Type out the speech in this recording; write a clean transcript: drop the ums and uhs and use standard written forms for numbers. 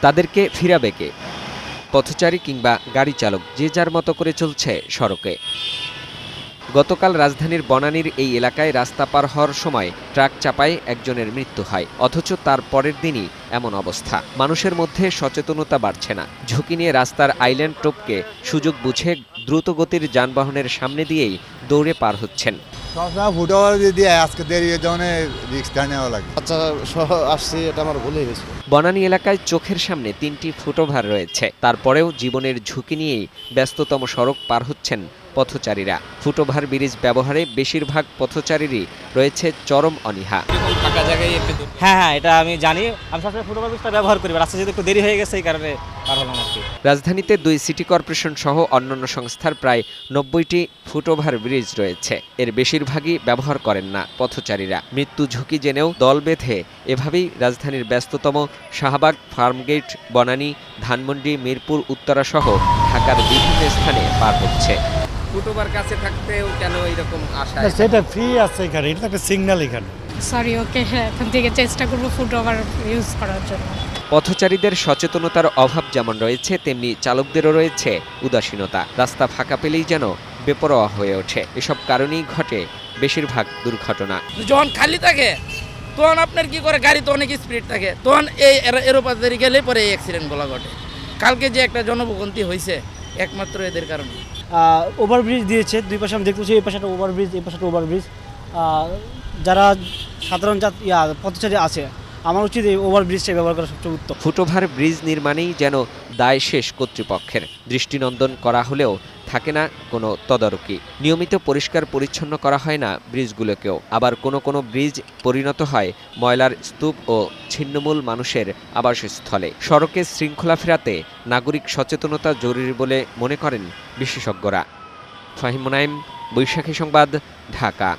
তাদেরকে ফিরাবে কে? পথচারী কিংবা গাড়ি চালক যে যার মতো করে চলছে সড়কে। গতকাল রাজধানীর বনানীর এই এলাকায় রাস্তা পার হওয়ার সময় ট্রাক চাপায় একজনের মৃত্যু হয়, অথচ তার পরের দিনই এমন অবস্থা। মানুষের মধ্যে সচেতনতা বাড়ছে না। ঝুঁকি নিয়ে রাস্তার আইল্যান্ড টোপকে সুযোগ বুঝে দ্রুতগতির যানবাহনের সামনে দিয়েই দৌড়ে পার হচ্ছেন। সবসময় ফুটওভার দিয়ে আজকে দেরি ধরনের রিক্সটা নেওয়া লাগে। বাচ্চা সহ আসছি, এটা আমার ভুল হয়ে গেছে। বনানী এলাকায় চোখের সামনে ৩টি ফুটওভার রয়েছে, তারপরেও জীবনের ঝুঁকি নিয়েই ব্যস্ততম সড়ক পার হচ্ছেন পথচারীরা। ফুটওভার ব্রিজ ব্যবহারে বেশিরভাগ পথচারীরই রয়েছে চরম অনীহা। হ্যাঁ, এটা আমি জানি। আমি সবসময় ফুটওভার ব্রিজটা ব্যবহার করি, রাস্তা যেহেতু একটু দেরি হয়ে গেছে এই কারণে পার হলাম আর কি। রাজধানীতে ২ সিটি কর্পোরেশন সহ অন্যান্য সংস্থার প্রায় ৯০টি ফুটওভার ব্রিজ রয়েছে। এর বেশিরভাগই ব্যবহার করেন না পথচারীরা। মৃত্যু ঝুঁকি জেনেও দল বেঁধে এভাবেই রাজধানীর ব্যস্ততম শাহবাগ, ফার্মগেট, বনানী, ধানমন্ডি, মিরপুর, উত্তরা সহ ঢাকার বিভিন্ন স্থানে পার হচ্ছে। ফুটওভার কাছে থাকতেও কেন এরকম আশা? সেটা ফ্রি আছে এখানে, এটা একটা সিগন্যাল এখানে। সরি, ওকে, এখন থেকে চেষ্টা করবো ফুটওভার ইউজ করার জন্য। পথচারীদের সচেতনতার অভাব যেমন রয়েছে, তেমনি চালকদেরও রয়েছে উদাসীনতা। রাস্তা ফাঁকা পেলেই যেন বেপরোয়া হয়ে ওঠে। এসব কারণেই ঘটে বেশিরভাগ দুর্ঘটনা। যখন খালি থাকে তখন আপনার কি করে, গাড়ি তো অনেক স্পিড থাকে, তখন এই এরোপাতারি গেলে পরে এই অ্যাক্সিডেন্টগুলো ঘটে। কালকে যে একটা জনভোগান্তি হয়েছে একমাত্র এদের কারণে। ওভারব্রিজ দিয়েছে দুই পাশে, আমি দেখতেছি এই পাশে একটা ওভারব্রিজ, এই পাশে একটা ওভারব্রিজ। যারা সাধারণ পথচারী আছে, আমার উচিত এই ওভারব্রিজটা ব্যবহার করা সবচেয়ে উত্তম। ফুটওভার ব্রিজ নির্মাণেই যেন দায় শেষ কর্তৃপক্ষের। দৃষ্টিনন্দন করা হলেও থাকে না কোনো তদারকি। নিয়মিত পরিষ্কার পরিচ্ছন্ন করা হয় না ব্রিজগুলোকেও। আবার কোনো কোনো ব্রিজ পরিণত হয় ময়লার স্তূপ ও ছিন্নমূল মানুষের আবাসস্থলে। সড়কে শৃঙ্খলা ফেরাতে নাগরিক সচেতনতা জরুরি বলে মনে করেন বিশেষজ্ঞরা। ফাহিম মুনাইম, বৈশাখী সংবাদ, ঢাকা।